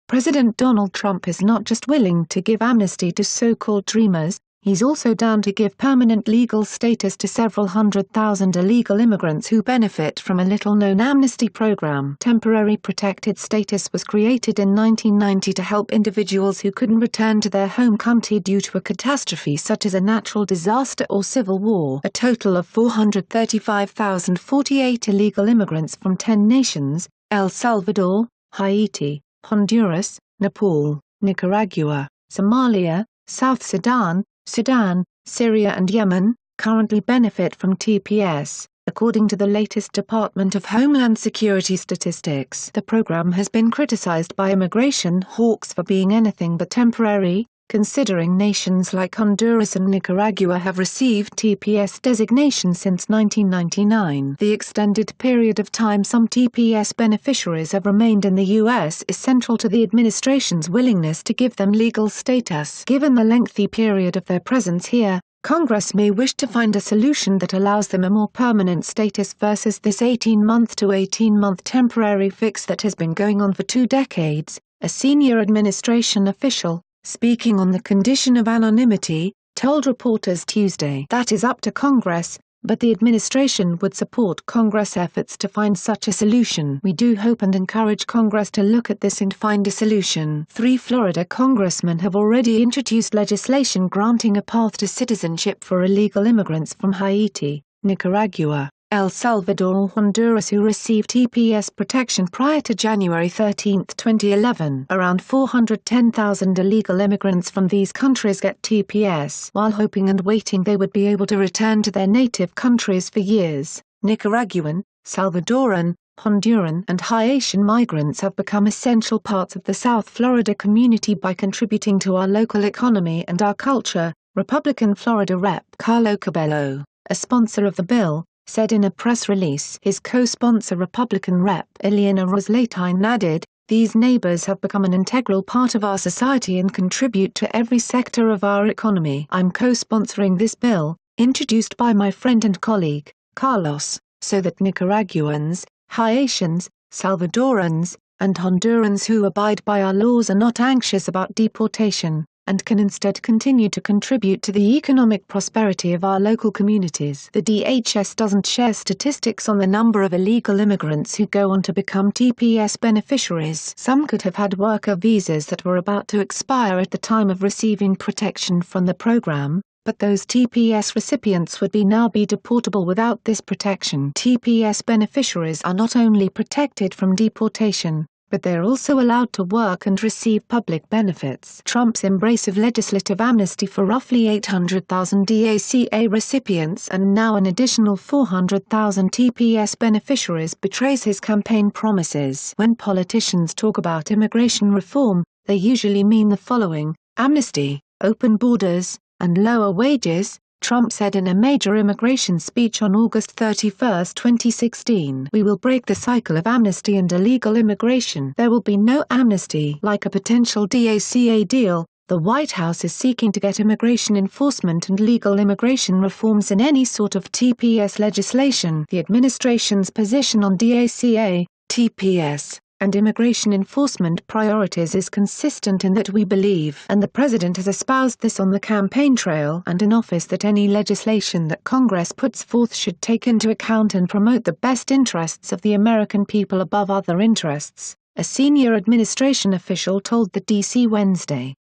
President Donald Trump is not just willing to give amnesty to so-called dreamers, he's also down to give permanent legal status to several 100,000 illegal immigrants who benefit from a little-known amnesty program. Temporary protected status was created in 1990 to help individuals who couldn't return to their home country due to a catastrophe such as a natural disaster or civil war. A total of 435,048 illegal immigrants from 10 nations, El Salvador, Haiti, Honduras, Nepal, Nicaragua, Somalia, South Sudan, Sudan, Syria and Yemen, currently benefit from TPS, according to the latest Department of Homeland Security statistics. The program has been criticized by immigration hawks for being anything but temporary, considering nations like Honduras and Nicaragua have received TPS designation since 1999. The extended period of time some TPS beneficiaries have remained in the U.S. is central to the administration's willingness to give them legal status. Given the lengthy period of their presence here, Congress may wish to find a solution that allows them a more permanent status versus this 18-month to 18-month temporary fix that has been going on for 2 decades, a senior administration official, speaking on the condition of anonymity, told reporters Tuesday. That is up to Congress, but the administration would support Congress' efforts to find such a solution. We do hope and encourage Congress to look at this and find a solution. 3 Florida congressmen have already introduced legislation granting a path to citizenship for illegal immigrants from Haiti, Nicaragua, El Salvador or Honduras who received TPS protection prior to January 13, 2011. Around 410,000 illegal immigrants from these countries get TPS. While hoping and waiting they would be able to return to their native countries for years, Nicaraguan, Salvadoran, Honduran and Haitian migrants have become essential parts of the South Florida community by contributing to our local economy and our culture, Republican Florida Rep. Carlo Cabello, a sponsor of the bill, said in a press release. His co-sponsor Republican Rep. Ileana Ros-Lehtine added, "These neighbors have become an integral part of our society and contribute to every sector of our economy. I'm co-sponsoring this bill, introduced by my friend and colleague, Carlos, so that Nicaraguans, Haitians, Salvadorans, and Hondurans who abide by our laws are not anxious about deportation, and can instead continue to contribute to the economic prosperity of our local communities." The DHS doesn't share statistics on the number of illegal immigrants who go on to become TPS beneficiaries. Some could have had worker visas that were about to expire at the time of receiving protection from the program, but those TPS recipients would now be deportable without this protection. TPS beneficiaries are not only protected from deportation, but they are also allowed to work and receive public benefits. Trump's embrace of legislative amnesty for roughly 800,000 DACA recipients and now an additional 400,000 TPS beneficiaries betrays his campaign promises. When politicians talk about immigration reform, they usually mean the following: amnesty, open borders, and lower wages, Trump said in a major immigration speech on August 31, 2016. "We will break the cycle of amnesty and illegal immigration. There will be no amnesty." Like a potential DACA deal, the White House is seeking to get immigration enforcement and legal immigration reforms in any sort of TPS legislation. The administration's position on DACA, TPS, and immigration enforcement priorities is consistent in that we believe, and the president has espoused this on the campaign trail and in office, that any legislation that Congress puts forth should take into account and promote the best interests of the American people above other interests, a senior administration official told the DC Wednesday.